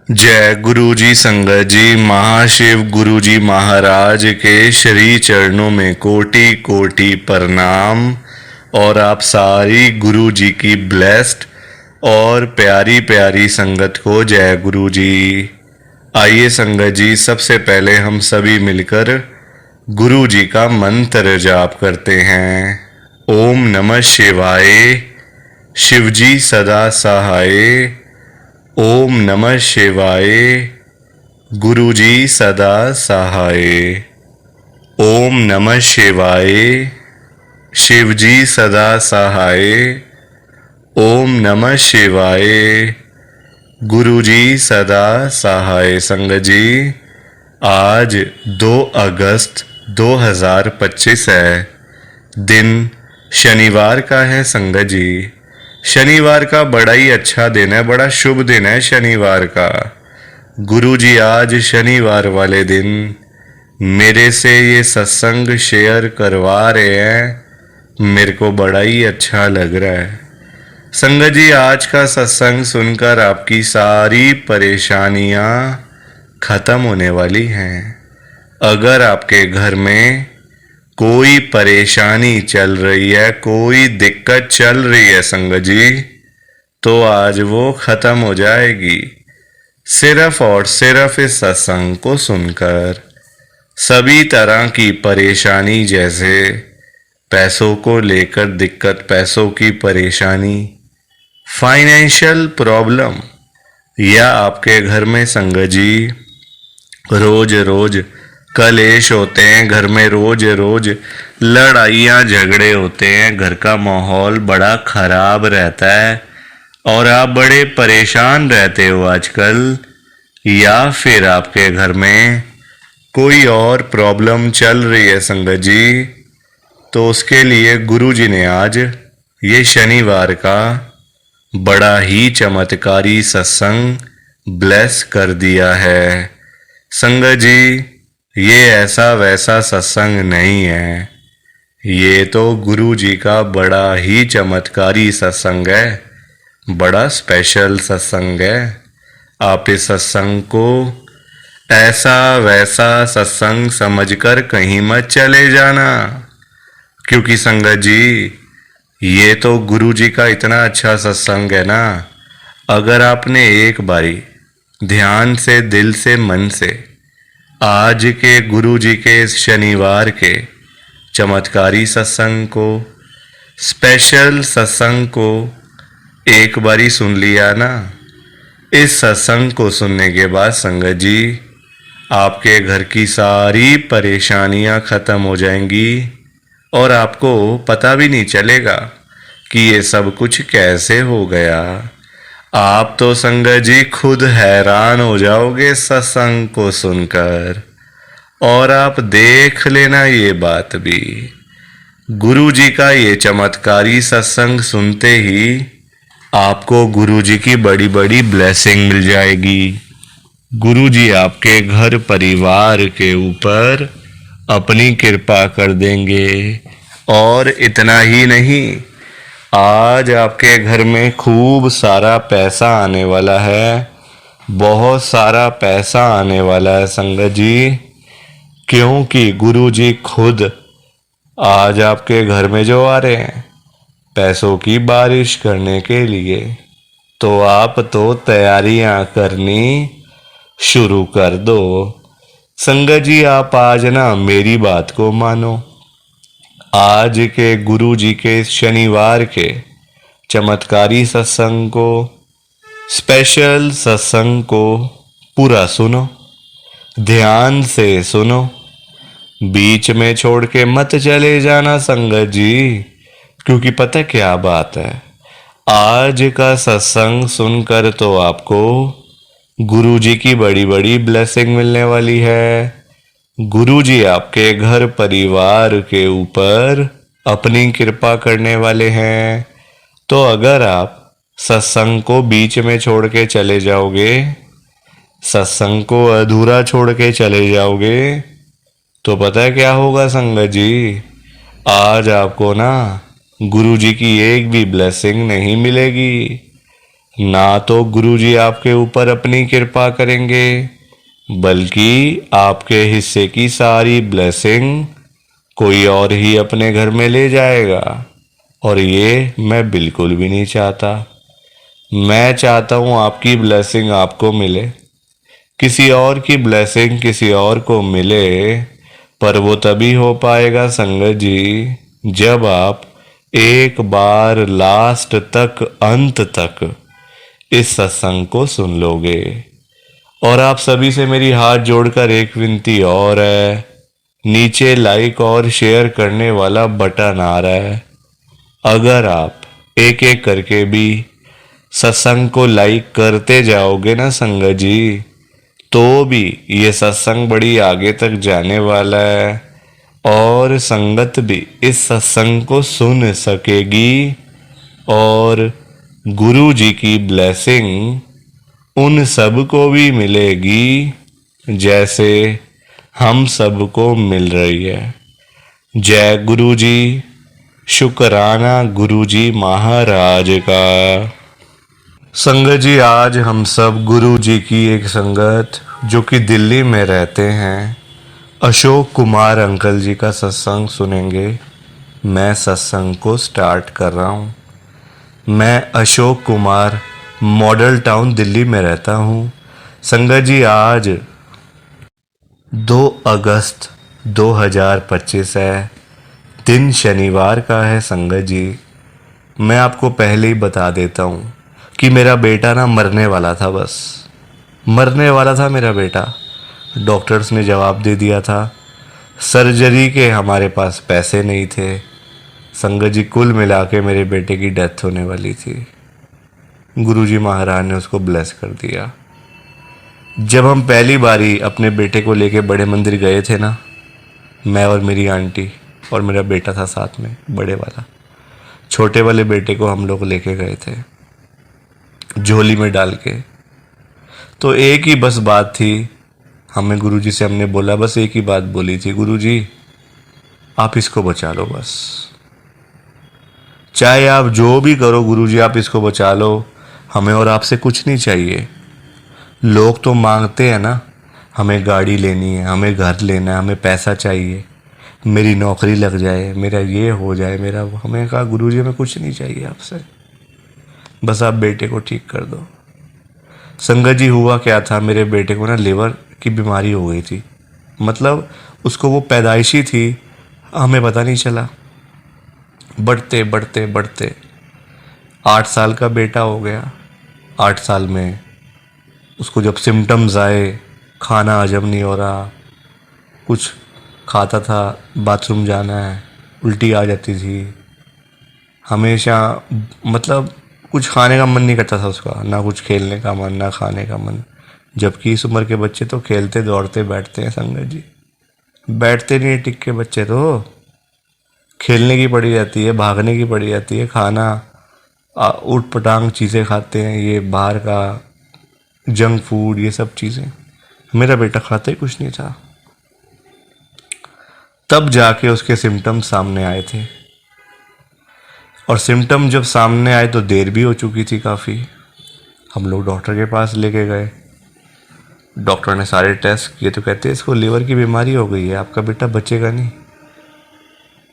जय गुरु जी संगत जी। महाशिव गुरु जी महाराज के श्री चरणों में कोटि कोटि प्रणाम। और आप सारी गुरु जी की ब्लेस्ड और प्यारी प्यारी संगत को जय गुरु जी। आइए संगत जी, सबसे पहले हम सभी मिलकर गुरु जी का मंत्र जाप करते हैं। ओम नमः शिवाय। शिवजी सदा सहाय। ओम नमः शिवाय। गुरुजी सदा सहाय। ओम नमः शिवाय। शिवजी सदा सहाय। ओम नमः शिवाय। गुरुजी सदा सहाय। संगत जी, आज 2 अगस्त 2025 है। दिन शनिवार का है संगत जी। शनिवार का बड़ा ही अच्छा दिन है, बड़ा शुभ दिन है शनिवार का। गुरु जी आज शनिवार वाले दिन मेरे से ये सत्संग शेयर करवा रहे हैं। मेरे को बड़ा ही अच्छा लग रहा है संगत जी। आज का सत्संग सुनकर आपकी सारी परेशानियां खत्म होने वाली हैं। अगर आपके घर में कोई परेशानी चल रही है, कोई दिक्कत चल रही है संगत जी, तो आज वो खत्म हो जाएगी सिर्फ और सिर्फ इस सत्संग को सुनकर। सभी तरह की परेशानी, जैसे पैसों को लेकर दिक्कत, पैसों की परेशानी, फाइनेंशियल प्रॉब्लम, या आपके घर में संगत जी रोज रोज कलेश होते हैं, घर में रोज रोज लड़ाइयाँ झगड़े होते हैं, घर का माहौल बड़ा खराब रहता है और आप बड़े परेशान रहते हो आजकल, या फिर आपके घर में कोई और प्रॉब्लम चल रही है संगत जी, तो उसके लिए गुरु जी ने आज ये शनिवार का बड़ा ही चमत्कारी सत्संग ब्लेस कर दिया है। संगत जी, ये ऐसा वैसा सत्संग नहीं है, ये तो गुरु जी का बड़ा ही चमत्कारी सत्संग है, बड़ा स्पेशल सत्संग है। आप इस सत्संग को ऐसा वैसा सत्संग समझकर कहीं मत चले जाना, क्योंकि संगत जी ये तो गुरु जी का इतना अच्छा सत्संग है ना। अगर आपने एक बारी ध्यान से, दिल से, मन से आज के गुरु जी के इस शनिवार के चमत्कारी सत्संग को, स्पेशल सत्संग को एक बारी सुन लिया ना, इस सत्संग को सुनने के बाद संगत जी आपके घर की सारी परेशानियां खत्म हो जाएंगी और आपको पता भी नहीं चलेगा कि ये सब कुछ कैसे हो गया। आप तो संगत जी खुद हैरान हो जाओगे सत्संग को सुनकर। और आप देख लेना ये बात भी, गुरु जी का ये चमत्कारी सत्संग सुनते ही आपको गुरु जी की बड़ी बड़ी ब्लेसिंग मिल जाएगी। गुरु जी आपके घर परिवार के ऊपर अपनी कृपा कर देंगे। और इतना ही नहीं, आज आपके घर में खूब सारा पैसा आने वाला है, बहुत सारा पैसा आने वाला है संगत जी, क्योंकि गुरु जी खुद आज आपके घर में जो आ रहे हैं पैसों की बारिश करने के लिए। तो आप तो तैयारियां करनी शुरू कर दो। संगत जी आप आज ना मेरी बात को मानो, आज के गुरु जी के शनिवार के चमत्कारी सत्संग को, स्पेशल सत्संग को पूरा सुनो, ध्यान से सुनो, बीच में छोड़ के मत चले जाना संगत जी, क्योंकि पता क्या बात है, आज का सत्संग सुनकर तो आपको गुरु जी की बड़ी बड़ी ब्लेसिंग मिलने वाली है। गुरु जी आपके घर परिवार के ऊपर अपनी कृपा करने वाले हैं। तो अगर आप सत्संग को बीच में छोड़ के चले जाओगे, सत्संग को अधूरा छोड़ के चले जाओगे, तो पता है क्या होगा संगत जी, आज आपको ना गुरु जी की एक भी ब्लेसिंग नहीं मिलेगी, ना तो गुरुजी आपके ऊपर अपनी कृपा करेंगे, बल्कि आपके हिस्से की सारी ब्लेसिंग कोई और ही अपने घर में ले जाएगा। और ये मैं बिल्कुल भी नहीं चाहता। मैं चाहता हूँ आपकी ब्लेसिंग आपको मिले, किसी और की ब्लेसिंग किसी और को मिले, पर वो तभी हो पाएगा संगत जी जब आप एक बार लास्ट तक, अंत तक इस सत्संग को सुन लोगे। और आप सभी से मेरी हाथ जोड़कर एक विनती और है, नीचे लाइक और शेयर करने वाला बटन आ रहा है, अगर आप एक एक करके भी सत्संग को लाइक करते जाओगे ना संगत जी, तो भी ये सत्संग बड़ी आगे तक जाने वाला है और संगत भी इस सत्संग को सुन सकेगी और गुरु जी की ब्लेसिंग उन सब को भी मिलेगी जैसे हम सबको मिल रही है। जय गुरु जी, शुक्राना गुरु जी महाराज का। संगत जी, आज हम सब गुरु जी की एक संगत जो कि दिल्ली में रहते हैं, अशोक कुमार अंकल जी का सत्संग सुनेंगे। मैं सत्संग को स्टार्ट कर रहा हूँ। मैं अशोक कुमार मॉडल टाउन दिल्ली में रहता हूँ। संगत जी, आज 2 अगस्त 2025 है, दिन शनिवार का है। संगत जी, मैं आपको पहले ही बता देता हूँ कि मेरा बेटा ना मरने वाला था, बस मरने वाला था मेरा बेटा। डॉक्टर्स ने जवाब दे दिया था, सर्जरी के हमारे पास पैसे नहीं थे। संगत जी, कुल मिला के मेरे बेटे की डेथ होने वाली थी। गुरुजी महाराज ने उसको ब्लेस कर दिया। जब हम पहली बारी अपने बेटे को लेके बड़े मंदिर गए थे ना, मैं और मेरी आंटी और मेरा बेटा था साथ में, बड़े वाला। छोटे वाले बेटे को हम लोग लेके गए थे झोली में डाल के। तो एक ही बस बात थी, हमें गुरुजी से हमने बोला, बस एक ही बात बोली थी, गुरुजी आप इसको बचा लो बस, चाहे आप जो भी करो गुरुजी आप इसको बचा लो, हमें और आपसे कुछ नहीं चाहिए। लोग तो मांगते हैं ना, हमें गाड़ी लेनी है, हमें घर लेना है, हमें पैसा चाहिए, मेरी नौकरी लग जाए, मेरा ये हो जाए, मेरा। हमें कहा गुरुजी हमें कुछ नहीं चाहिए आपसे, बस आप बेटे को ठीक कर दो। संगत जी, हुआ क्या था, मेरे बेटे को ना लिवर की बीमारी हो गई थी। मतलब उसको वो पैदाइशी थी, हमें पता नहीं चला। बढ़ते बढ़ते बढ़ते 8 साल का बेटा हो गया। 8 साल में उसको जब सिम्टम्स आए, खाना हजम नहीं हो रहा, कुछ खाता था बाथरूम जाना है, उल्टी आ जाती थी हमेशा। मतलब कुछ खाने का मन नहीं करता था उसका, ना कुछ खेलने का मन, ना खाने का मन। जबकि इस उम्र के बच्चे तो खेलते दौड़ते बैठते हैं संगत जी, बैठते नहीं टिक के बच्चे तो खेलने की पड़ी जाती है, भागने की पड़ी जाती है, खाना ऊट पटांग चीज़ें खाते हैं, ये बाहर का जंक फूड, ये सब चीज़ें। मेरा बेटा खाता ही कुछ नहीं था। तब जाके उसके सिम्टम्स सामने आए थे, और सिम्टम जब सामने आए तो देर भी हो चुकी थी काफ़ी। हम लोग डॉक्टर के पास लेके गए। डॉक्टर ने सारे टेस्ट किए तो कहते हैं इसको लीवर की बीमारी हो गई है, आपका बेटा बचेगा नहीं,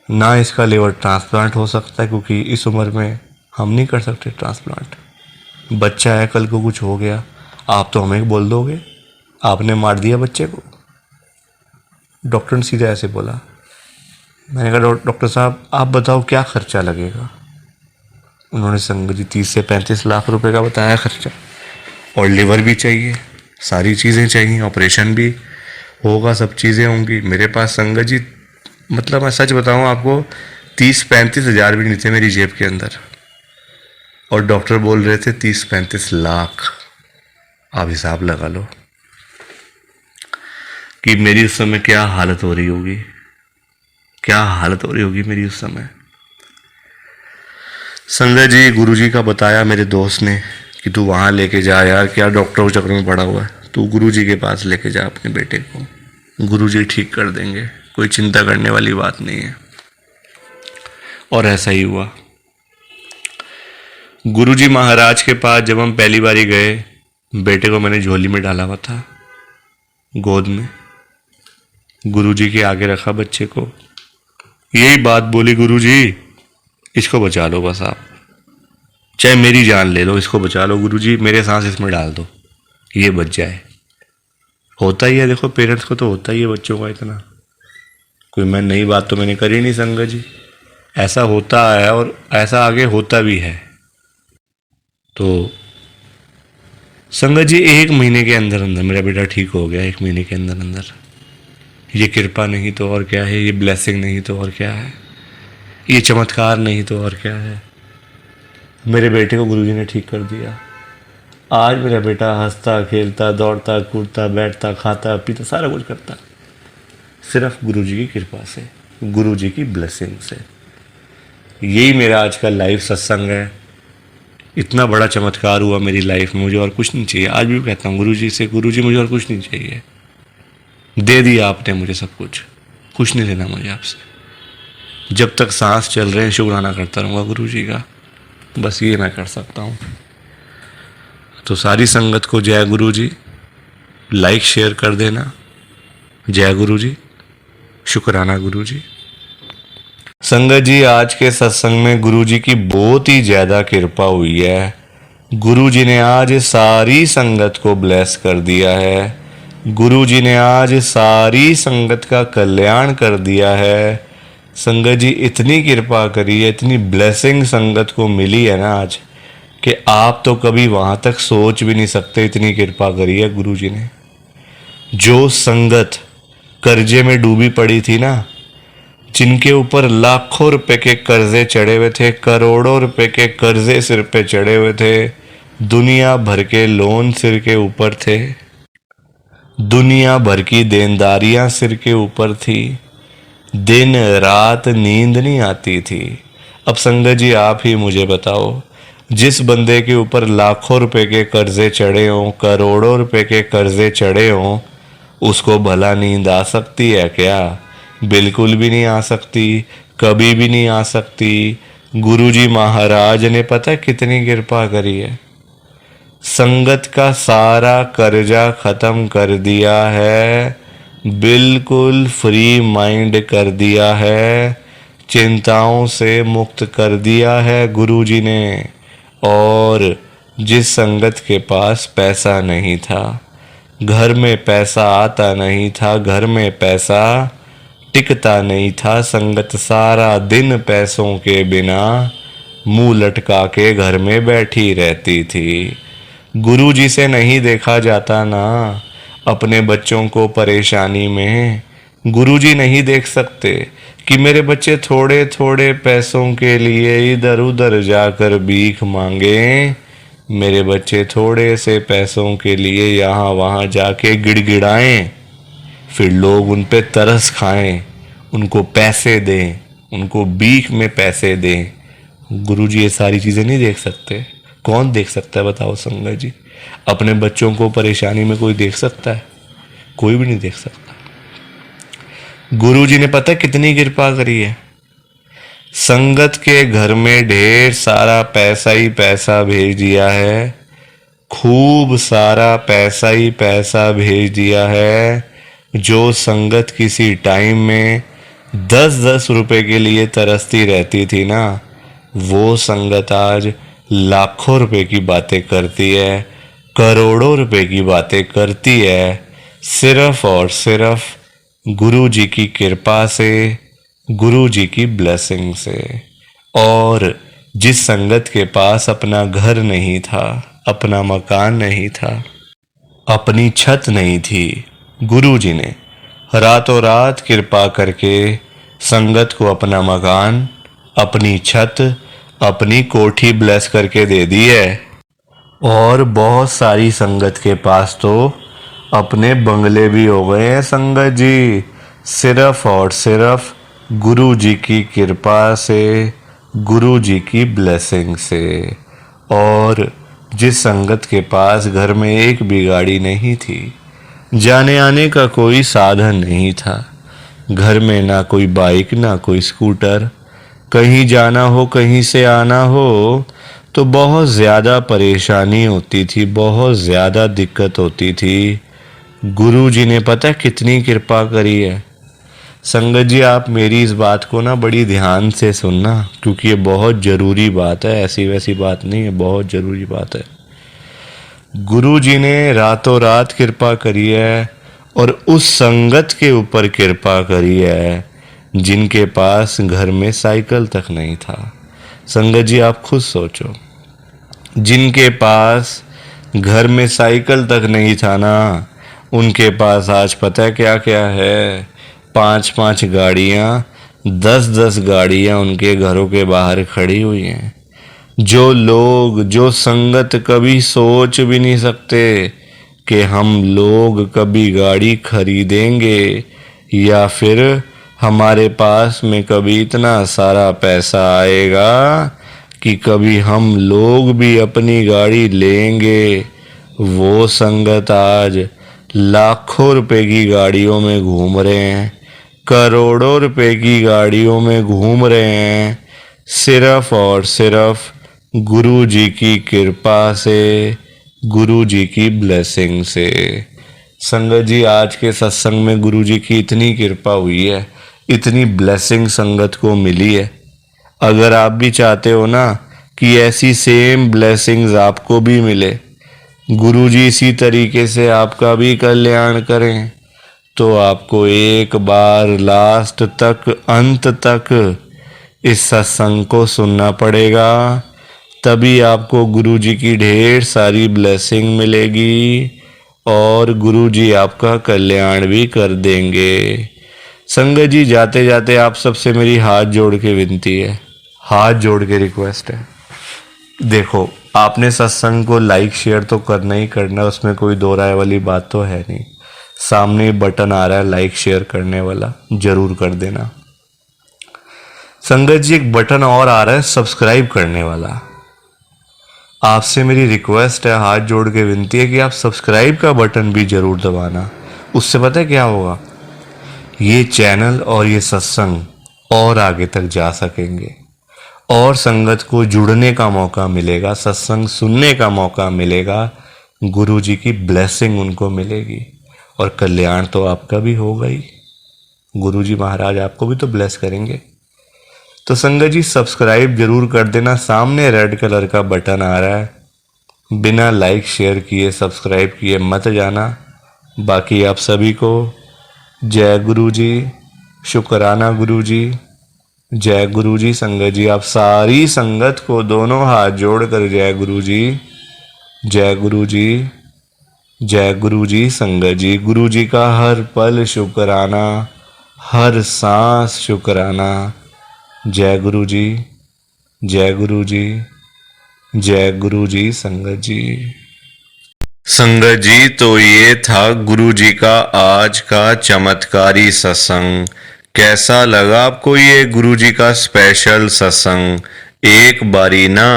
ना इसका लीवर ट्रांसप्लांट हो सकता है, क्योंकि इस उम्र में हम नहीं कर सकते ट्रांसप्लांट। बच्चा है, कल को कुछ हो गया आप तो हमें बोल दोगे आपने मार दिया बच्चे को। डॉक्टर ने सीधा ऐसे बोला। मैंने कहा डॉक्टर साहब आप बताओ क्या खर्चा लगेगा। उन्होंने संगत जी 30 से 35 लाख रुपए का बताया खर्चा, और लिवर भी चाहिए, सारी चीज़ें चाहिए, ऑपरेशन भी होगा, सब चीज़ें होंगी। मेरे पास संगत जी, मतलब मैं सच बताऊं आपको, 30-35 हज़ार भी नहीं थे मेरी जेब के अंदर, और डॉक्टर बोल रहे थे 30-35 लाख। आप हिसाब लगा लो कि मेरी उस समय क्या हालत हो रही होगी, क्या हालत हो रही होगी मेरी उस समय। संजय जी, गुरुजी का बताया मेरे दोस्त ने कि तू वहाँ लेके जा यार, क्या डॉक्टर चक्कर में पड़ा हुआ है, तू गुरुजी के पास लेके जा अपने बेटे को, गुरुजी ठीक कर देंगे, कोई चिंता करने वाली बात नहीं है। और ऐसा ही हुआ। गुरुजी महाराज के पास जब हम पहली बारी गए, बेटे को मैंने झोली में डाला हुआ था, गोद में। गुरुजी के आगे रखा बच्चे को, यही बात बोली, गुरुजी इसको बचा लो बस आप, चाहे मेरी जान ले लो, इसको बचा लो गुरुजी, मेरे सांस इसमें डाल दो, ये बच जाए। होता ही है, देखो पेरेंट्स को तो होता ही है बच्चों का इतना। कोई मैं नई बात तो मैंने करी नहीं संगत जी, ऐसा होता है और ऐसा आगे होता भी है। तो संगत जी 1 महीने के अंदर अंदर मेरा बेटा ठीक हो गया। 1 महीने के अंदर अंदर। ये कृपा नहीं तो और क्या है, ये ब्लेसिंग नहीं तो और क्या है, ये चमत्कार नहीं तो और क्या है। मेरे बेटे को गुरुजी ने ठीक कर दिया। आज मेरा बेटा हंसता खेलता दौड़ता कूदता बैठता खाता पीता सारा कुछ करता, सिर्फ गुरुजी की कृपा से, गुरुजी की ब्लेसिंग से। यही मेरा आज का लाइव सत्संग है। इतना बड़ा चमत्कार हुआ मेरी लाइफ में, मुझे और कुछ नहीं चाहिए। आज भी कहता हूँ गुरुजी से, गुरुजी मुझे और कुछ नहीं चाहिए, दे दिया आपने मुझे सब कुछ नहीं लेना मुझे आपसे। जब तक सांस चल रहे हैं शुक्राना करता रहूँगा गुरुजी का, बस ये मैं कर सकता हूँ। तो सारी संगत को जय गुरुजी, लाइक शेयर कर देना। जय गुरुजी, शुक्राना गुरुजी। संगत जी आज के सत्संग में गुरुजी की बहुत ही ज्यादा कृपा हुई है। गुरुजी ने आज सारी संगत को ब्लेस कर दिया है। गुरुजी ने आज सारी संगत का कल्याण कर दिया है। संगत जी इतनी कृपा करी है, इतनी ब्लेसिंग संगत को मिली है ना आज, कि आप तो कभी वहां तक सोच भी नहीं सकते, इतनी कृपा करी है गुरुजी ने। जो संगत कर्जे में डूबी पड़ी थी ना, जिनके ऊपर लाखों रुपए के कर्जे चढ़े हुए थे, करोड़ों रुपए के कर्जे सिर पे चढ़े हुए थे, दुनिया भर के लोन सिर के ऊपर थे, दुनिया भर की देनदारियां सिर के ऊपर थी, दिन रात नींद नहीं आती थी। अब संगत जी आप ही मुझे बताओ, जिस बंदे के ऊपर लाखों रुपए के कर्जे चढ़े हों, करोड़ों रुपए के कर्जे चढ़े हों, उसको भला नींद आ सकती है क्या? बिल्कुल भी नहीं आ सकती, कभी भी नहीं आ सकती। गुरुजी महाराज ने पता कितनी कृपा करी है, संगत का सारा कर्जा खत्म कर दिया है, बिल्कुल फ्री माइंड कर दिया है, चिंताओं से मुक्त कर दिया है गुरुजी ने। और जिस संगत के पास पैसा नहीं था, घर में पैसा आता नहीं था, घर में पैसा टिकता नहीं था, संगत सारा दिन पैसों के बिना मुंह लटका के घर में बैठी रहती थी। गुरुजी से नहीं देखा जाता ना अपने बच्चों को परेशानी में। गुरुजी नहीं देख सकते कि मेरे बच्चे थोड़े थोड़े पैसों के लिए इधर उधर जाकर भीख मांगे, मेरे बच्चे थोड़े से पैसों के लिए यहाँ वहाँ जाके गिड़गिड़ाएं, फिर लोग उन पे तरस खाएं, उनको पैसे दें, उनको भीख में पैसे दें। गुरुजी ये सारी चीज़ें नहीं देख सकते। कौन देख सकता है बताओ संगत जी? अपने बच्चों को परेशानी में कोई देख सकता है? कोई भी नहीं देख सकता। गुरुजी ने पता कितनी कृपा करी है, संगत के घर में ढेर सारा पैसा ही पैसा भेज दिया है, खूब सारा पैसा ही पैसा भेज दिया है। जो संगत किसी टाइम में 10-10 रुपए के लिए तरसती रहती थी ना, वो संगत आज लाखों रुपए की बातें करती है, करोड़ों रुपए की बातें करती है, सिर्फ और सिर्फ गुरु जी की कृपा से, गुरु जी की ब्लेसिंग से। और जिस संगत के पास अपना घर नहीं था, अपना मकान नहीं था, अपनी छत नहीं थी, गुरु जी ने रातों रात कृपा करके संगत को अपना मकान, अपनी छत, अपनी कोठी ब्लेस करके दे दी है। और बहुत सारी संगत के पास तो अपने बंगले भी हो गए हैं संगत जी, सिर्फ और सिर्फ गुरु जी की कृपा से, गुरु जी की ब्लेसिंग से। और जिस संगत के पास घर में एक भी गाड़ी नहीं थी, जाने आने का कोई साधन नहीं था, घर में ना कोई बाइक ना कोई स्कूटर, कहीं जाना हो कहीं से आना हो तो बहुत ज़्यादा परेशानी होती थी, बहुत ज़्यादा दिक्कत होती थी। गुरु जी ने पता है कितनी कृपा करी है। संगत जी, आप मेरी इस बात को ना बड़ी ध्यान से सुनना, क्योंकि ये बहुत ज़रूरी बात है, ऐसी वैसी बात नहीं है, बहुत ज़रूरी बात है। गुरु जी ने रातों रात कृपा करी है और उस संगत के ऊपर कृपा करी है जिनके पास घर में साइकिल तक नहीं था। संगत जी, आप खुद सोचो, जिनके पास घर में साइकिल तक नहीं था ना, उनके पास आज पता है क्या क्या है? 5-5 गाड़ियाँ, 10-10 गाड़ियाँ उनके घरों के बाहर खड़ी हुई हैं। जो लोग, जो संगत कभी सोच भी नहीं सकते कि हम लोग कभी गाड़ी खरीदेंगे या फिर हमारे पास में कभी इतना सारा पैसा आएगा कि कभी हम लोग भी अपनी गाड़ी लेंगे, वो संगत आज लाखों रुपए की गाड़ियों में घूम रहे हैं, करोड़ों रुपए की गाड़ियों में घूम रहे हैं, सिर्फ और सिर्फ गुरु जी की कृपा से, गुरु जी की ब्लेसिंग से। संगत जी, आज के सत्संग में गुरु जी की इतनी कृपा हुई है, इतनी ब्लेसिंग संगत को मिली है। अगर आप भी चाहते हो ना कि ऐसी सेम ब्लेसिंग्स आपको भी मिले, गुरु जी इसी तरीके से आपका भी कल्याण करें, तो आपको एक बार लास्ट तक, अंत तक इस सत्संग को सुनना पड़ेगा। तभी आपको गुरु जी की ढेर सारी ब्लेसिंग मिलेगी और गुरु जी आपका कल्याण भी कर देंगे। संगत जी, जाते जाते आप सबसे मेरी हाथ जोड़ के विनती है, हाथ जोड़ के रिक्वेस्ट है। देखो, आपने सत्संग को लाइक शेयर तो करना ही करना, उसमें कोई दो राय वाली बात तो है नहीं। सामने बटन आ रहा है लाइक शेयर करने वाला, जरूर कर देना। संगत जी, एक बटन और आ रहा है सब्सक्राइब करने वाला। आपसे मेरी रिक्वेस्ट है, हाथ जोड़ के विनती है कि आप सब्सक्राइब का बटन भी जरूर दबाना। उससे पता है क्या होगा? ये चैनल और ये सत्संग और आगे तक जा सकेंगे और संगत को जुड़ने का मौका मिलेगा, सत्संग सुनने का मौका मिलेगा, गुरु जी की ब्लेसिंग उनको मिलेगी और कल्याण तो आपका भी होगा ही। गुरु जी महाराज आपको भी तो ब्लेस करेंगे। तो संगत जी, सब्सक्राइब जरूर कर देना। सामने रेड कलर का बटन आ रहा है, बिना लाइक शेयर किए, सब्सक्राइब किए मत जाना। बाकी आप सभी को जय गुरु जी, शुक्राना गुरु जी, जय गुरु जी। संगत जी, आप सारी संगत को दोनों हाथ जोड़कर जय गुरु जी, जय गुरु जी, जय गुरु जी। संगत जी, गुरु जी का हर पल शुक्राना, हर सांस शुक्राना। जय गुरु जी, जय गुरु जी, जय गुरु जी। संगत जी, संगत जी, तो ये था गुरु जी का आज का चमत्कारी सत्संग। कैसा लगा आपको ये गुरु जी का स्पेशल सत्संग? एक बारी ना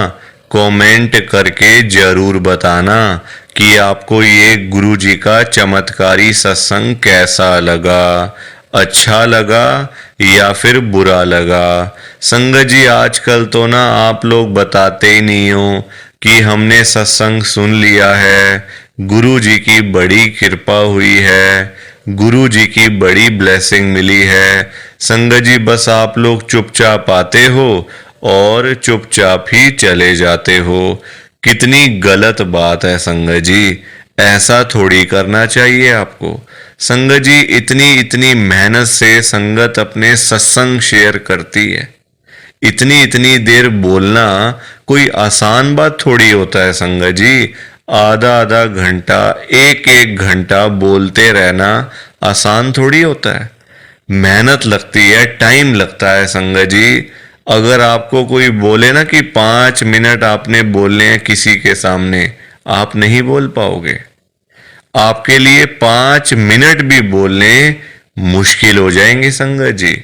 कमेंट करके जरूर बताना कि आपको ये गुरु जी का चमत्कारी सत्संग कैसा लगा, अच्छा लगा या फिर बुरा लगा। संगत जी, आजकल तो ना आप लोग बताते ही नहीं हो कि हमने सत्संग सुन लिया है, गुरु जी की बड़ी कृपा हुई है, गुरु जी की बड़ी ब्लेसिंग मिली है। संगत जी, बस आप लोग चुपचाप आते हो और चुपचाप ही चले जाते हो। कितनी गलत बात है संगत जी, ऐसा थोड़ी करना चाहिए आपको। संगत जी, इतनी इतनी मेहनत से संगत अपने सत्संग शेयर करती है, इतनी इतनी देर बोलना कोई आसान बात थोड़ी होता है संगत जी। आधा आधा घंटा, एक एक घंटा बोलते रहना आसान थोड़ी होता है, मेहनत लगती है, टाइम लगता है संगत जी। अगर आपको कोई बोले ना कि 5 मिनट आपने बोलने हैं किसी के सामने, आप नहीं बोल पाओगे। आपके लिए 5 मिनट भी बोलने मुश्किल हो जाएंगे संगत जी,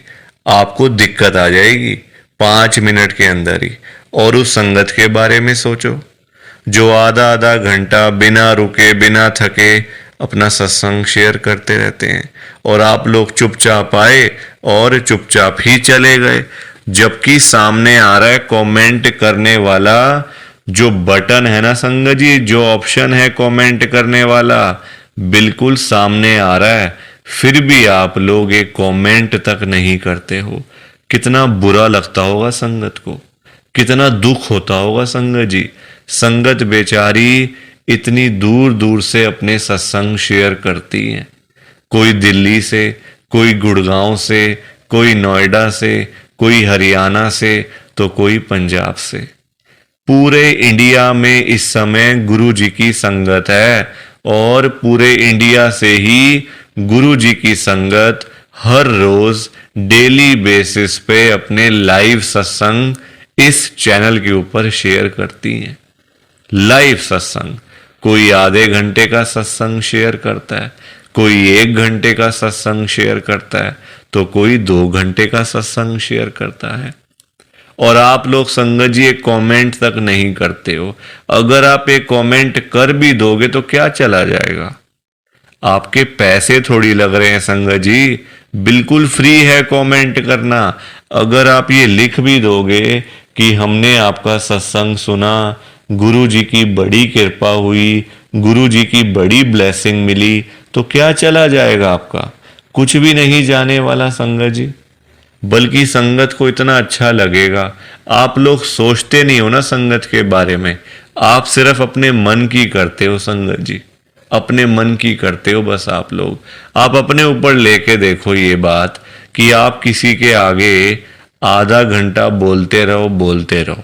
आपको दिक्कत आ जाएगी 5 मिनट के अंदर ही। और उस संगत के बारे में सोचो जो आधा आधा घंटा बिना रुके, बिना थके अपना सत्संग शेयर करते रहते हैं और आप लोग चुपचाप आए और चुपचाप ही चले गए, जबकि सामने आ रहा है कमेंट करने वाला जो बटन है ना संगत जी, जो ऑप्शन है कमेंट करने वाला, बिल्कुल सामने आ रहा है, फिर भी आप लोग एक कमेंट तक नहीं करते हो। कितना बुरा लगता होगा संगत को, कितना दुख होता होगा संगत जी। संगत बेचारी इतनी दूर दूर से अपने सत्संग शेयर करती है, कोई दिल्ली से, कोई गुड़गांव से, कोई नोएडा से, कोई हरियाणा से, तो कोई पंजाब से। पूरे इंडिया में इस समय गुरु जी की संगत है, और पूरे इंडिया से ही गुरु जी की संगत हर रोज डेली बेसिस पे अपने लाइव सत्संग इस चैनल के ऊपर शेयर करती हैं। लाइव सत्संग, कोई आधे घंटे का सत्संग शेयर करता है, कोई 1 घंटे का सत्संग शेयर करता है, तो कोई 2 घंटे का सत्संग शेयर करता है। और आप लोग संगत जी एक कमेंट तक नहीं करते हो। अगर आप एक कमेंट कर भी दोगे तो क्या चला जाएगा? आपके पैसे थोड़ी लग रहे हैं संगत जी, बिल्कुल फ्री है कमेंट करना। अगर आप ये लिख भी दोगे कि हमने आपका सत्संग सुना, गुरु जी की बड़ी कृपा हुई, गुरु जी की बड़ी ब्लेसिंग मिली, तो क्या चला जाएगा आपका? कुछ भी नहीं जाने वाला संगत जी, बल्कि संगत को इतना अच्छा लगेगा। आप लोग सोचते नहीं हो ना संगत के बारे में, आप सिर्फ अपने मन की करते हो संगत जी, अपने मन की करते हो बस। आप लोग, आप अपने ऊपर लेके देखो ये बात कि आप किसी के आगे आधा घंटा बोलते रहो,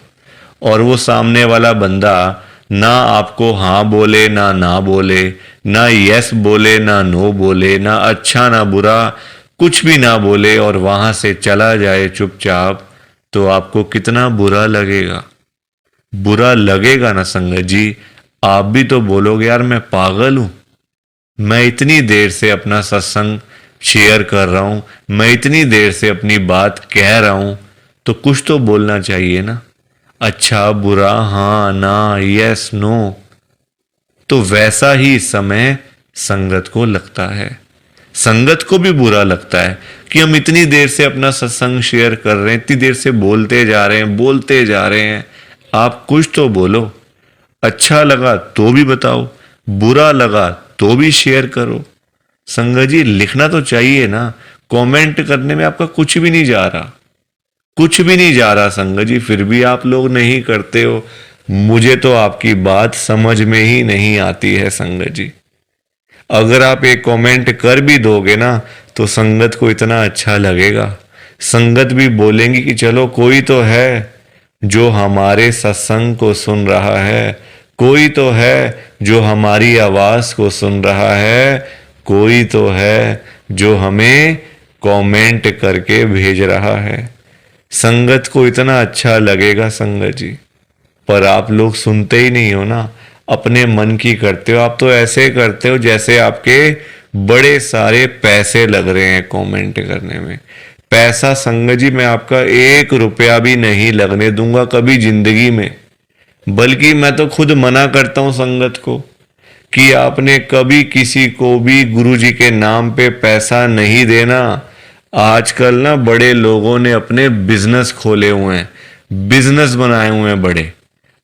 और वो सामने वाला बंदा ना आपको हाँ बोले ना ना बोले, ना यस बोले ना नो बोले, ना अच्छा ना बुरा, कुछ भी ना बोले, और वहां से चला जाए चुपचाप, तो आपको कितना बुरा लगेगा? बुरा लगेगा ना संगत जी। आप भी तो बोलोगे यार मैं पागल हूं, मैं इतनी देर से अपना सत्संग शेयर कर रहा हूं, मैं इतनी देर से अपनी बात कह रहा हूं, तो कुछ तो बोलना चाहिए ना, अच्छा बुरा, हाँ ना, यस नो। तो वैसा ही इस समय संगत को लगता है। संगत को भी बुरा लगता है कि हम इतनी देर से अपना सत्संग शेयर कर रहे हैं, इतनी देर से बोलते जा रहे हैं, बोलते जा रहे हैं। आप कुछ तो बोलो, अच्छा लगा तो भी बताओ, बुरा लगा तो भी शेयर करो। संगत जी लिखना तो चाहिए ना, कमेंट करने में आपका कुछ भी नहीं जा रहा, कुछ भी नहीं जा रहा संगत जी, फिर भी आप लोग नहीं करते हो। मुझे तो आपकी बात समझ में ही नहीं आती है संगत जी। अगर आप एक कमेंट कर भी दोगे ना, तो संगत को इतना अच्छा लगेगा, संगत भी बोलेंगी कि चलो कोई तो है जो हमारे सत्संग को सुन रहा है, कोई तो है जो हमारी आवाज को सुन रहा है, कोई तो है जो हमें कमेंट करके भेज रहा है। संगत को इतना अच्छा लगेगा संगत जी, पर आप लोग सुनते ही नहीं हो ना, अपने मन की करते हो। आप तो ऐसे करते हो जैसे आपके बड़े सारे पैसे लग रहे हैं कमेंट करने में। पैसा संगत जी मैं आपका 1 रुपया भी नहीं लगने दूंगा कभी जिंदगी में, बल्कि मैं तो खुद मना करता हूं संगत को कि आपने कभी किसी को भी गुरु जी के नाम पे पैसा नहीं देना। आजकल ना बड़े लोगों ने अपने बिजनेस खोले हुए हैं, बिजनेस बनाए हुए हैं बड़े।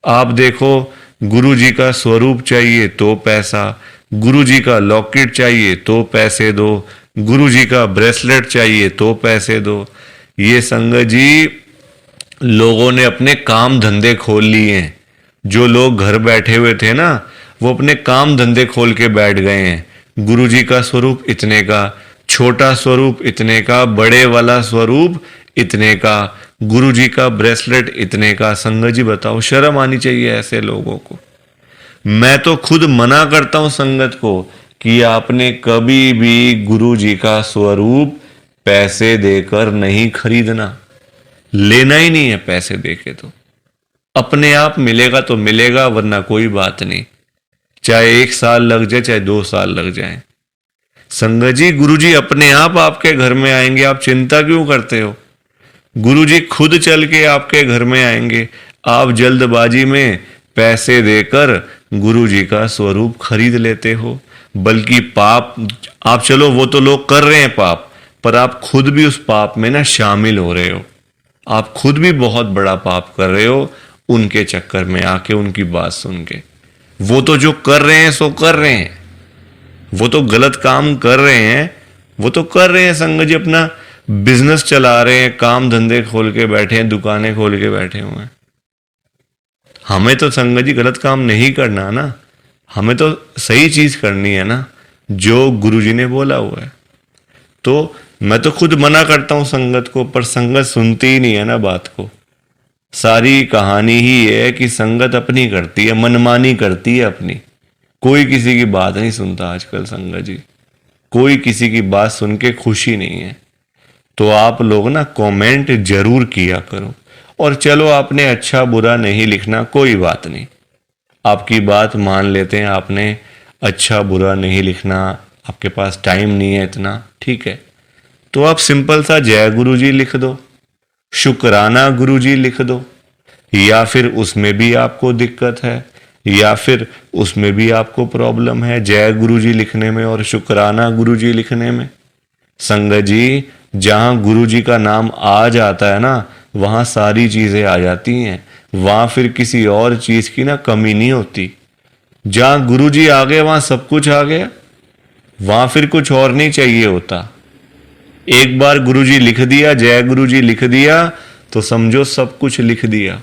आप देखो, गुरु जी का स्वरूप चाहिए तो पैसा, गुरु जी का लॉकेट चाहिए तो पैसे दो, गुरु जी का ब्रेसलेट चाहिए तो पैसे दो। ये संगत जी लोगों ने अपने काम धंधे खोल लिए हैं। जो लोग घर बैठे हुए थे ना, वो अपने काम धंधे खोल के बैठ गए हैं। गुरु जी का स्वरूप इतने का, छोटा स्वरूप इतने का, बड़े वाला स्वरूप इतने का, गुरु जी का ब्रेसलेट इतने का। संगत जी बताओ, शर्म आनी चाहिए ऐसे लोगों को। मैं तो खुद मना करता हूं संगत को कि आपने कभी भी गुरु जी का स्वरूप पैसे देकर नहीं खरीदना, लेना ही नहीं है पैसे देके। तो अपने आप मिलेगा तो मिलेगा, वरना कोई बात नहीं, चाहे 1 साल लग जाए चाहे 2 साल लग जाए। संगत जी गुरु जी अपने आप आपके घर में आएंगे, आप चिंता क्यों करते हो? गुरु जी खुद चल के आपके घर में आएंगे। आप जल्दबाजी में पैसे देकर गुरु जी का स्वरूप खरीद लेते हो। बल्कि पाप, आप चलो वो तो लोग कर रहे हैं पाप, पर आप खुद भी उस पाप में ना शामिल हो रहे हो। आप खुद भी बहुत बड़ा पाप कर रहे हो, उनके चक्कर में आके, उनकी बात सुन के। वो तो जो कर रहे हैं सो कर रहे हैं, वो तो गलत काम कर रहे हैं, वो तो कर रहे हैं संगत जी, अपना बिजनेस चला रहे हैं, काम धंधे खोल के बैठे हैं, दुकानें खोल के बैठे हुए हैं। हमें तो संगत जी गलत काम नहीं करना ना, हमें तो सही चीज करनी है ना, जो गुरुजी ने बोला हुआ है। तो मैं तो खुद मना करता हूं संगत को, पर संगत सुनती ही नहीं है ना बात को। सारी कहानी ही है कि संगत अपनी करती है, मनमानी करती है अपनी, कोई किसी की बात नहीं सुनता आजकल संगत जी, कोई किसी की बात सुन के खुशी नहीं है। तो आप लोग ना कमेंट जरूर किया करो, और चलो आपने अच्छा बुरा नहीं लिखना, कोई बात नहीं, आपकी बात मान लेते हैं, आपने अच्छा बुरा नहीं लिखना, आपके पास टाइम नहीं है इतना, ठीक है, तो आप सिंपल सा जय गुरुजी लिख दो, शुक्राना गुरुजी लिख दो, या फिर उसमें भी आपको दिक्कत है, या फिर उसमें भी आपको प्रॉब्लम है जय गुरुजी लिखने में और शुक्राना गुरुजी लिखने में। संगत जी, जहां गुरुजी का नाम आ जाता है ना, वहां सारी चीजें आ जाती हैं, वहां फिर किसी और चीज की ना कमी नहीं होती। जहां गुरुजी आ गए वहां सब कुछ आ गया, वहां फिर कुछ और नहीं चाहिए होता। एक बार गुरुजी लिख दिया, जय गुरुजी लिख दिया, तो समझो सब कुछ लिख दिया।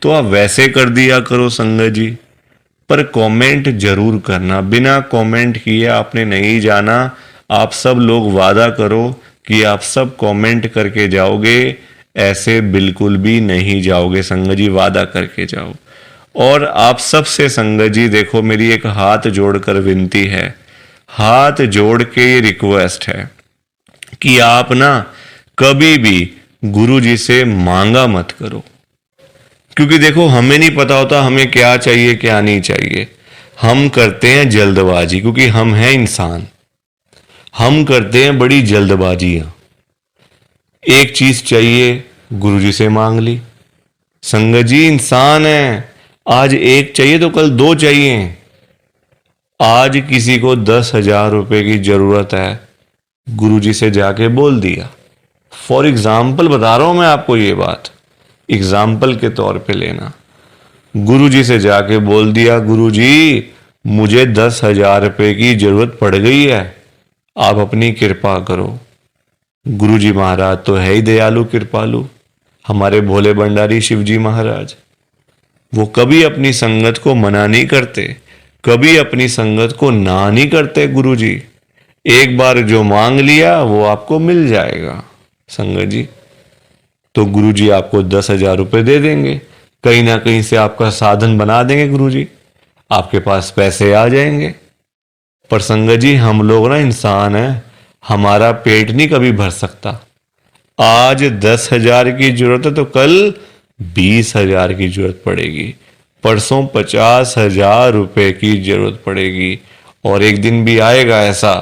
तो आप वैसे कर दिया करो संगत जी, पर कमेंट जरूर करना, बिना कमेंट किए आपने नहीं जाना। आप सब लोग वादा करो कि आप सब कमेंट करके जाओगे, ऐसे बिल्कुल भी नहीं जाओगे संगत जी, वादा करके जाओ। और आप सबसे संगत जी देखो, मेरी एक हाथ जोड़कर विनती है, हाथ जोड़ के ये रिक्वेस्ट है कि आप ना कभी भी गुरु जी से मांगा मत करो, क्योंकि देखो हमें नहीं पता होता हमें क्या चाहिए क्या नहीं चाहिए। हम करते हैं जल्दबाजी, क्योंकि हम हैं इंसान, हम करते हैं बड़ी जल्दबाजियां। एक चीज चाहिए, गुरुजी से मांग ली। संगत जी इंसान है, आज एक चाहिए तो कल दो चाहिए। आज किसी को 10,000 रुपए की जरूरत है, गुरुजी से जाके बोल दिया। फॉर एग्जाम्पल बता रहा हूं मैं आपको ये बात, एग्जाम्पल के तौर पे लेना। गुरुजी से जाके बोल दिया, गुरुजी मुझे 10,000 रुपए की जरूरत पड़ गई है, आप अपनी कृपा करो। गुरुजी महाराज तो है ही दयालु कृपालु, हमारे भोले भंडारी शिवजी महाराज, वो कभी अपनी संगत को मना नहीं करते, कभी अपनी संगत को ना नहीं करते। गुरुजी एक बार जो मांग लिया वो आपको मिल जाएगा संगत जी। तो गुरुजी आपको 10,000 रुपए दे देंगे, कहीं ना कहीं से आपका साधन बना देंगे गुरुजी, आपके पास पैसे आ जाएंगे। पर संगत जी हम लोग ना इंसान हैं, हमारा पेट नहीं कभी भर सकता। आज 10,000 की जरूरत है तो कल 20,000 की जरूरत पड़ेगी, परसों 50,000 रुपए की जरूरत पड़ेगी, और एक दिन भी आएगा ऐसा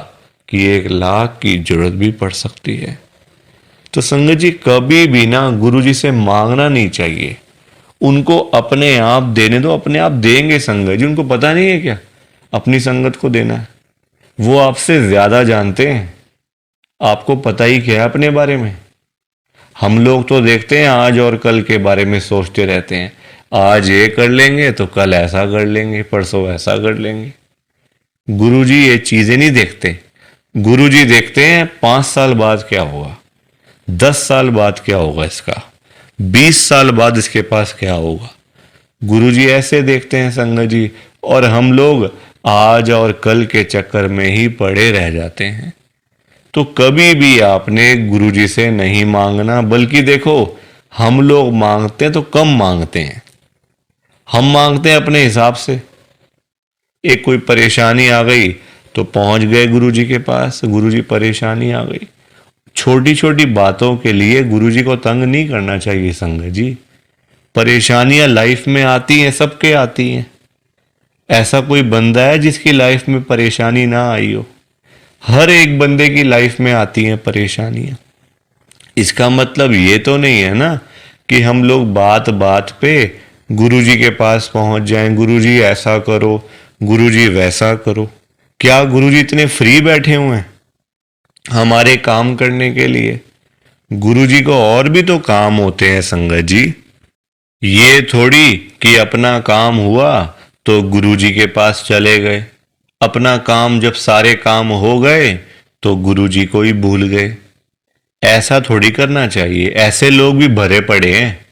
कि 1,00,000 की जरूरत भी पड़ सकती है। तो संगत जी कभी भी ना गुरुजी से मांगना नहीं चाहिए, उनको अपने आप देने दो, अपने आप देंगे संगत जी। उनको पता नहीं है क्या अपनी संगत को देना है, वो आपसे ज्यादा जानते हैं, आपको पता ही क्या है अपने बारे में। हम लोग तो देखते हैं आज और कल के बारे में सोचते रहते हैं, आज ये कर लेंगे तो कल ऐसा कर लेंगे, परसों ऐसा कर लेंगे। गुरुजी ये चीजें नहीं देखते, गुरुजी देखते हैं 5 साल बाद क्या होगा, 10 साल बाद क्या होगा इसका, 20 साल बाद इसके पास क्या होगा। गुरुजी ऐसे देखते हैं संगत जी, और हम लोग आज और कल के चक्कर में ही पड़े रह जाते हैं। तो कभी भी आपने गुरुजी से नहीं मांगना, बल्कि देखो हम लोग मांगते हैं तो कम मांगते हैं, हम मांगते हैं अपने हिसाब से। एक कोई परेशानी आ गई तो पहुंच गए गुरुजी के पास, गुरुजी परेशानी आ गई। छोटी छोटी बातों के लिए गुरुजी को तंग नहीं करना चाहिए संगत जी। परेशानियां लाइफ में आती हैं, सबके आती हैं, ऐसा कोई बंदा है जिसकी लाइफ में परेशानी ना आई हो? हर एक बंदे की लाइफ में आती हैं परेशानियां। इसका मतलब ये तो नहीं है ना कि हम लोग बात बात पे गुरुजी के पास पहुंच जाएं, गुरुजी ऐसा करो, गुरुजी वैसा करो। क्या गुरुजी इतने फ्री बैठे हुए हैं हमारे काम करने के लिए? गुरुजी को और भी तो काम होते हैं संगत जी। ये थोड़ी कि अपना काम हुआ तो गुरुजी के पास चले गए, अपना काम जब सारे काम हो गए तो गुरुजी को ही भूल गए। ऐसा थोड़ी करना चाहिए। ऐसे लोग भी भरे पड़े हैं,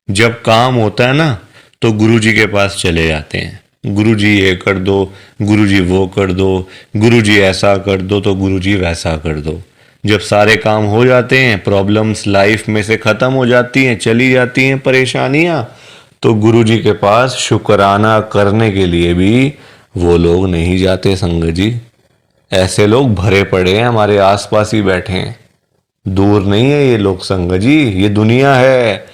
जब काम होता है ना तो गुरुजी के पास चले जाते हैं। गुरुजी ये कर दो, गुरुजी वो कर दो, गुरुजी ऐसा कर दो तो गुरुजी वैसा कर दो। जब सारे काम हो जाते हैं, प्रॉब्लम्स लाइफ में से खत्म हो जाती हैं, चली जाती हैं परेशानियां, तो गुरुजी के पास शुक्राना करने के लिए भी वो लोग नहीं जाते संगत जी। ऐसे लोग भरे पड़े हैं, हमारे आसपास ही बैठे हैं, दूर नहीं है ये लोग संगत जी। ये दुनिया है,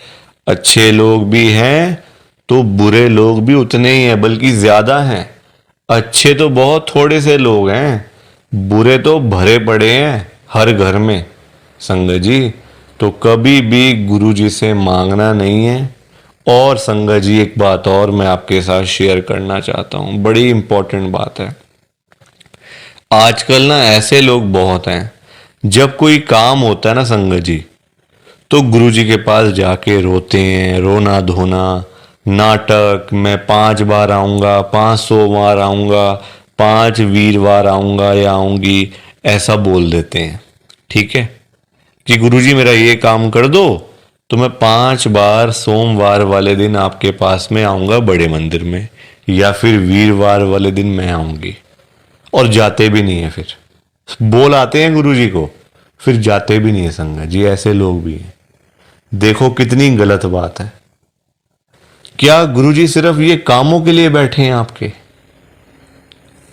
अच्छे लोग भी हैं तो बुरे लोग भी उतने ही हैं, बल्कि ज्यादा हैं। अच्छे तो बहुत थोड़े से लोग हैं, बुरे तो भरे पड़े हैं हर घर में संगत जी। तो कभी भी गुरु जी से मांगना नहीं है। और संगत जी एक बात और मैं आपके साथ शेयर करना चाहता हूं, बड़ी इंपॉर्टेंट बात है। आजकल ना ऐसे लोग बहुत हैं, जब कोई काम होता है ना संगत जी, तो गुरुजी के पास जाके रोते हैं, रोना धोना, नाटक, मैं 5 बार आऊंगा, 500 बार आऊंगा, 5 वीरवार आऊंगा या आऊंगी, ऐसा बोल देते हैं। ठीक है कि गुरुजी मेरा ये काम कर दो तो मैं 5 बार सोमवार वाले दिन आपके पास में आऊंगा बड़े मंदिर में, या फिर वीरवार वाले दिन मैं आऊंगी। और जाते भी नहीं है, फिर बोल आते हैं गुरुजी को, फिर जाते भी नहीं है संगत जी। ऐसे लोग भी हैं। देखो कितनी गलत बात है। क्या गुरुजी सिर्फ ये कामों के लिए बैठे हैं आपके?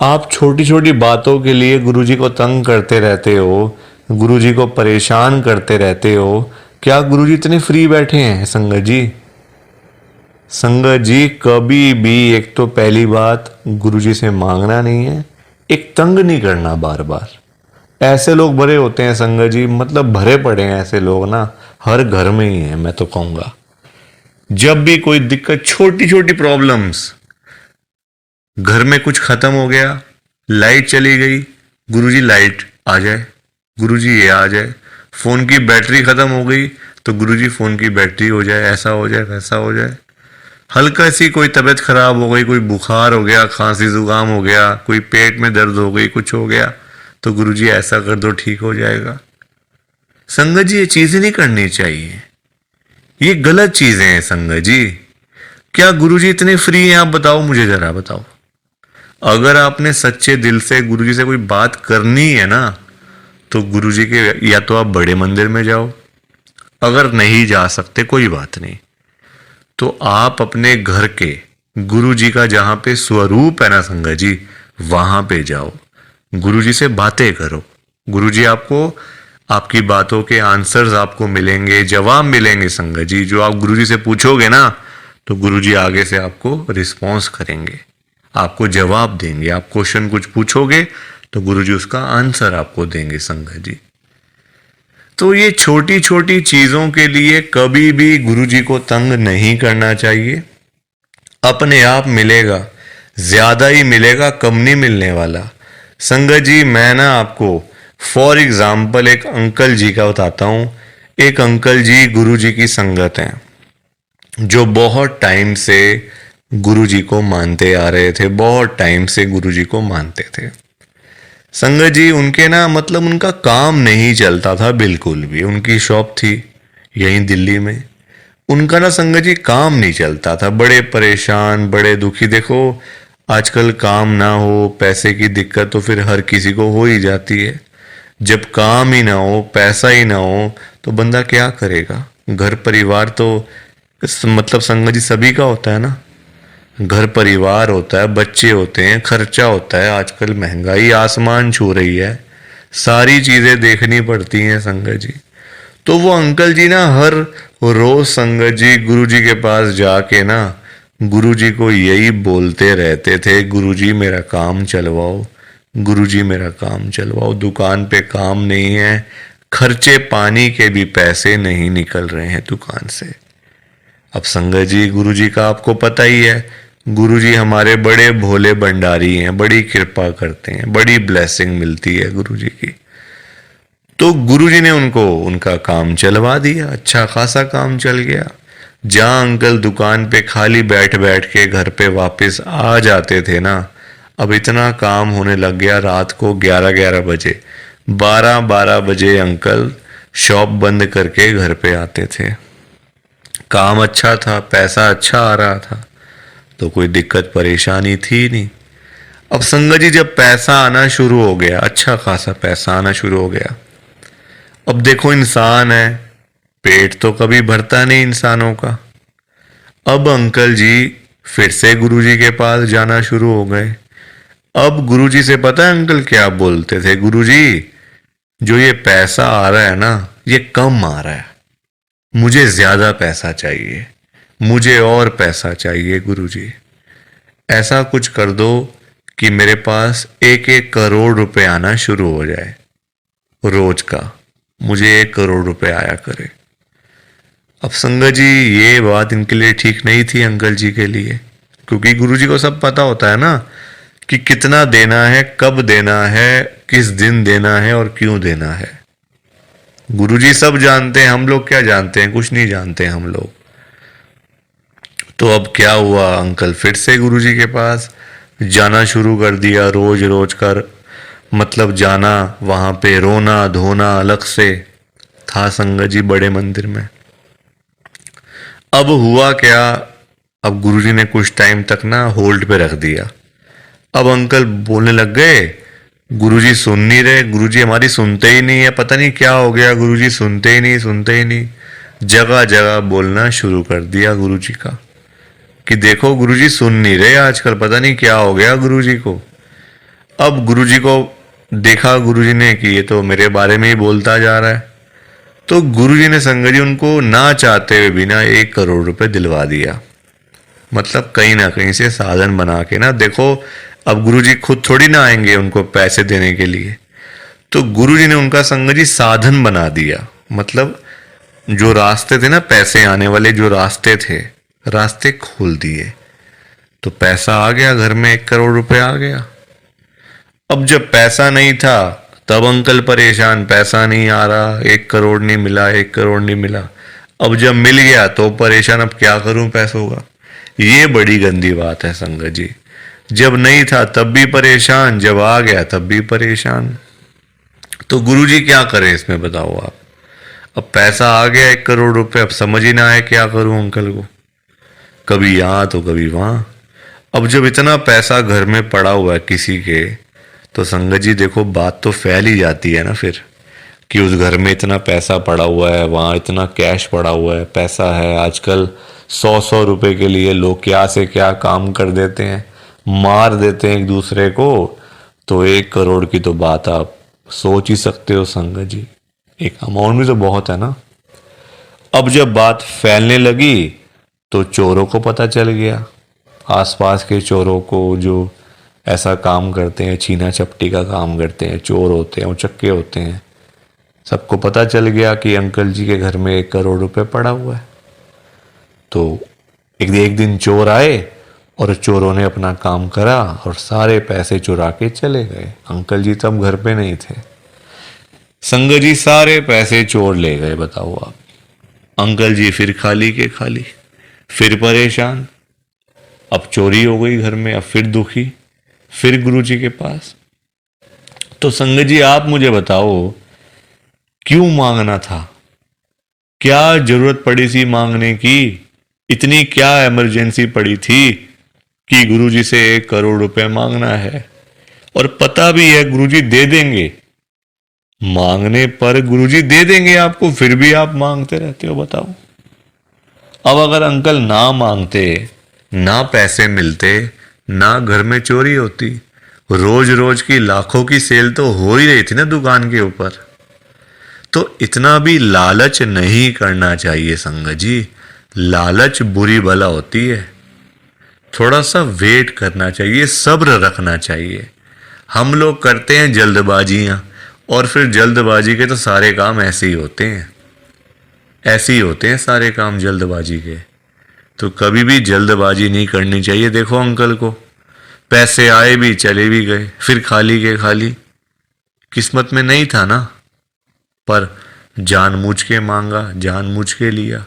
आप छोटी छोटी बातों के लिए गुरुजी को तंग करते रहते हो, गुरुजी को परेशान करते रहते हो। क्या गुरुजी इतने फ्री बैठे हैं संगत जी? संगत जी कभी भी, एक तो पहली बात गुरुजी से मांगना नहीं है, एक तंग नहीं करना बार बार। ऐसे लोग भरे होते हैं संगत जी, मतलब भरे पड़े हैं ऐसे लोग ना, हर घर में ही है मैं तो कहूंगा। जब भी कोई दिक्कत, छोटी छोटी प्रॉब्लम्स, घर में कुछ खत्म हो गया, लाइट चली गई, गुरुजी लाइट आ जाए, गुरुजी ये आ जाए। फोन की बैटरी खत्म हो गई तो गुरुजी फोन की बैटरी हो जाए, ऐसा हो जाए वैसा हो जाए। हल्का सी कोई तबीयत खराब हो गई, कोई बुखार हो गया, खांसी जुकाम हो गया, कोई पेट में दर्द हो गई, कुछ हो गया, तो गुरुजी ऐसा कर दो ठीक हो जाएगा। संगत जी ये चीजें नहीं करनी चाहिए, ये गलत चीजें हैं संगत जी। क्या गुरुजी इतने फ्री हैं? आप बताओ, मुझे जरा बताओ। अगर आपने सच्चे दिल से गुरुजी से कोई बात करनी है ना, तो गुरुजी के या तो आप बड़े मंदिर में जाओ, अगर नहीं जा सकते कोई बात नहीं, तो आप अपने घर के गुरुजी का जहां पे स्वरूप है ना संगत जी, वहां पे जाओ, गुरुजी से बातें करो। गुरुजी आपको, आपकी बातों के आंसर्स आपको मिलेंगे, जवाब मिलेंगे संगत जी। जो आप गुरुजी से पूछोगे ना, तो गुरुजी आगे से आपको रिस्पॉन्स करेंगे, आपको जवाब देंगे। आप क्वेश्चन कुछ पूछोगे तो गुरुजी उसका आंसर आपको देंगे संगत जी। तो ये छोटी छोटी चीजों के लिए कभी भी गुरुजी को तंग नहीं करना चाहिए। अपने आप मिलेगा, ज्यादा ही मिलेगा, कम नहीं मिलने वाला संगत जी। मैं ना आपको फॉर एग्जाम्पल एक अंकल जी का बताता हूं। एक अंकल जी गुरुजी की संगत हैं, जो बहुत टाइम से गुरुजी को मानते आ रहे थे, बहुत टाइम से गुरुजी को मानते थे संगत जी। उनके ना, मतलब उनका काम नहीं चलता था बिल्कुल भी। उनकी शॉप थी यहीं दिल्ली में, उनका ना संगत जी काम नहीं चलता था, बड़े परेशान, बड़े दुखी। देखो आजकल काम ना हो, पैसे की दिक्कत तो फिर हर किसी को हो ही जाती है। जब काम ही ना हो, पैसा ही ना हो, तो बंदा क्या करेगा? घर परिवार तो मतलब संगत जी सभी का होता है ना, घर परिवार होता है, बच्चे होते हैं, खर्चा होता है। आजकल महंगाई आसमान छू रही है, सारी चीजें देखनी पड़ती हैं संगत जी। तो वो अंकल जी ना हर रोज संगत जी गुरुजी के पास जाके ना गुरुजी को यही बोलते रहते थे, गुरुजी मेरा काम चलवाओ, गुरुजी मेरा काम चलवाओ। दुकान पे काम नहीं है, खर्चे पानी के भी पैसे नहीं निकल रहे हैं दुकान से। अब संगत जी गुरुजी का आपको पता ही है, गुरुजी हमारे बड़े भोले भंडारी हैं, बड़ी कृपा करते हैं, बड़ी ब्लेसिंग मिलती है गुरुजी की। तो गुरुजी ने उनको उनका काम चलवा दिया, अच्छा खासा काम चल गया। जहाँ अंकल दुकान पे खाली बैठ बैठ के घर पे वापस आ जाते थे ना, अब इतना काम होने लग गया, रात को 11-11 बजे, 12-12 बजे अंकल शॉप बंद करके घर पे आते थे। काम अच्छा था, पैसा अच्छा आ रहा था, तो कोई दिक्कत परेशानी थी नहीं। अब संगत जी जब पैसा आना शुरू हो गया, अच्छा खासा पैसा आना शुरू हो गया, अब देखो इंसान है, पेट तो कभी भरता नहीं इंसानों का। अब अंकल जी फिर से गुरुजी के पास जाना शुरू हो गए। अब गुरुजी से पता है अंकल क्या बोलते थे? गुरुजी, जो ये पैसा आ रहा है ना, ये कम आ रहा है, मुझे ज्यादा पैसा चाहिए, मुझे और पैसा चाहिए गुरुजी। ऐसा कुछ कर दो कि मेरे पास 1-1 करोड़ रुपए आना शुरू हो जाए रोज का, मुझे 1 करोड़ रुपए आया करे। अब संगत जी ये बात इनके लिए ठीक नहीं थी, अंकल जी के लिए, क्योंकि गुरुजी को सब पता होता है ना कि कितना देना है, कब देना है, किस दिन देना है और क्यों देना है। गुरुजी सब जानते हैं, हम लोग क्या जानते हैं? कुछ नहीं जानते हम लोग। तो अब क्या हुआ, अंकल फिर से गुरुजी के पास जाना शुरू कर दिया, रोज रोज कर, मतलब जाना, वहां पे रोना धोना अलग से था संगत जी बड़े मंदिर में। अब हुआ क्या, अब गुरुजी ने कुछ टाइम तक ना होल्ड पे रख दिया। अब अंकल बोलने लग गए, गुरुजी सुन नहीं रहे, गुरुजी हमारी सुनते ही नहीं है, पता नहीं क्या हो गया, गुरुजी सुनते ही नहीं, सुनते ही नहीं। जगह जगह बोलना शुरू कर दिया गुरुजी का कि देखो गुरुजी सुन नहीं रहे आजकल, पता नहीं क्या हो गया गुरुजी को। अब गुरुजी को देखा गुरुजी ने कि ये तो मेरे बारे में ही बोलता जा रहा है, तो गुरुजी ने संगत जी उनको ना चाहते हुए भी ना 1 करोड़ रुपए दिलवा दिया। मतलब कहीं ना कहीं से साधन बना के ना, देखो अब गुरुजी खुद थोड़ी ना आएंगे उनको पैसे देने के लिए, तो गुरुजी ने उनका संगत जी साधन बना दिया। मतलब जो रास्ते थे ना पैसे आने वाले, जो रास्ते थे, रास्ते खोल दिए, तो पैसा आ गया घर में, 1 करोड़ रुपए आ गया। अब जब पैसा नहीं था तब अंकल परेशान, पैसा नहीं आ रहा, 1 करोड़ नहीं मिला, 1 करोड़ नहीं मिला। अब जब मिल गया तो परेशान, अब क्या करूं पैसों का। ये बड़ी गंदी बात है संगत जी, जब नहीं था तब भी परेशान, जब आ गया तब भी परेशान। तो गुरुजी क्या करें इसमें बताओ आप। अब पैसा आ गया 1 करोड़ रुपए, अब समझ ही ना आए क्या करूं अंकल को, कभी यहाँ तो कभी वहां। अब जब इतना पैसा घर में पड़ा हुआ है किसी के, तो संगत जी देखो बात तो फैल ही जाती है ना फिर, कि उस घर में इतना पैसा पड़ा हुआ है, वहाँ इतना कैश पड़ा हुआ है, पैसा है। आजकल 100-100 रुपए के लिए लोग क्या से क्या काम कर देते हैं, मार देते हैं एक दूसरे को। तो 1 करोड़ की तो बात आप सोच ही सकते हो संगत जी, एक अमाउंट भी तो बहुत है ना। अब जब बात फैलने लगी तो चोरों को पता चल गया, आसपास के चोरों को, जो ऐसा काम करते हैं, छीना चपटी का काम करते हैं, चोर होते हैं, उचक्के होते हैं, सबको पता चल गया कि अंकल जी के घर में 1 करोड़ रुपए पड़ा हुआ है। तो एक दिन चोर आए और चोरों ने अपना काम करा और सारे पैसे चुरा के चले गए। अंकल जी तब घर पे नहीं थे, संगत जी सारे पैसे चोर ले गए। बताओ आप, अंकल जी फिर खाली के खाली, फिर परेशान, अब चोरी हो गई घर में, अब फिर दुखी, फिर गुरुजी के पास। तो संगत जी आप मुझे बताओ, क्यों मांगना था, क्या जरूरत पड़ी थी मांगने की, इतनी क्या इमरजेंसी पड़ी थी कि गुरुजी से 1 करोड़ रुपए मांगना है, और पता भी है गुरुजी दे देंगे, मांगने पर गुरुजी दे देंगे आपको, फिर भी आप मांगते रहते हो। बताओ, अब अगर अंकल ना मांगते, ना पैसे मिलते, ना घर में चोरी होती, रोज रोज की लाखों की सेल तो हो ही रही थी ना दुकान के ऊपर। तो इतना भी लालच नहीं करना चाहिए संगत जी, लालच बुरी बला होती है। थोड़ा सा वेट करना चाहिए, सब्र रखना चाहिए। हम लोग करते हैं जल्दबाजियां, और फिर जल्दबाजी के तो सारे काम ऐसे ही होते हैं, ऐसे ही होते हैं सारे काम जल्दबाजी के। तो कभी भी जल्दबाजी नहीं करनी चाहिए। देखो अंकल को पैसे आए भी चले भी गए, फिर खाली के खाली, किस्मत में नहीं था ना, पर जानबूझ के मांगा, जानबूझ के लिया।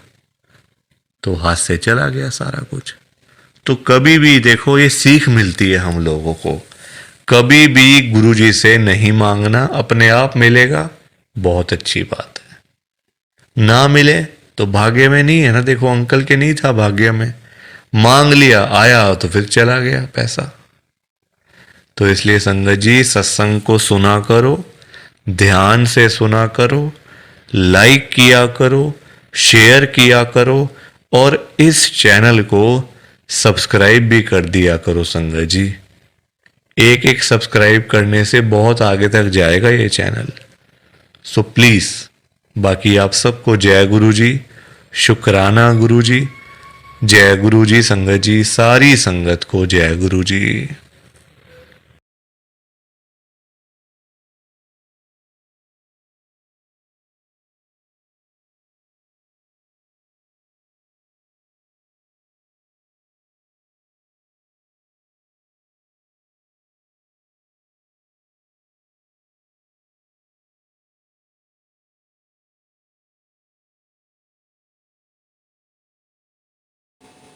तो हाथ से चला गया सारा कुछ। तो कभी भी देखो, ये सीख मिलती है हम लोगों को, कभी भी गुरुजी से नहीं मांगना, अपने आप मिलेगा, बहुत अच्छी बात है। ना मिले तो भाग्य में नहीं है ना, देखो अंकल के नहीं था भाग्य में, मांग लिया आया तो फिर चला गया पैसा। तो इसलिए संगत जी, सत्संग को सुना करो, ध्यान से सुना करो, लाइक किया करो, शेयर किया करो, और इस चैनल को सब्सक्राइब भी कर दिया करो संगत जी। एक एक सब्सक्राइब करने से बहुत आगे तक जाएगा ये चैनल। सो प्लीज, बाकी आप सबको जय गुरु जी, शुक्राना गुरु जी, जय गुरु जी संगत जी, सारी संगत को जय गुरु जी।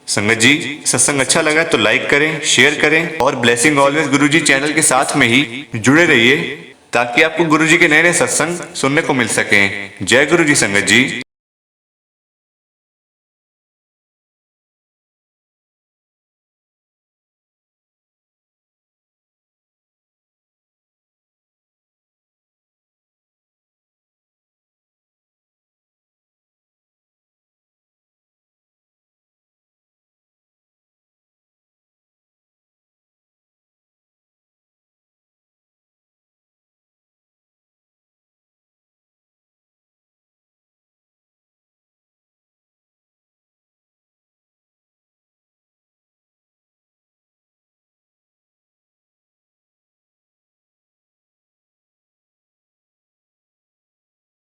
संगत जी, सत्संग अच्छा लगा तो लाइक करें, शेयर करें और ब्लेसिंग ऑलवेज गुरुजी चैनल के साथ में ही जुड़े रहिए, ताकि आपको गुरुजी के नए नए सत्संग सुनने को मिल सकें। जय गुरुजी संगत जी।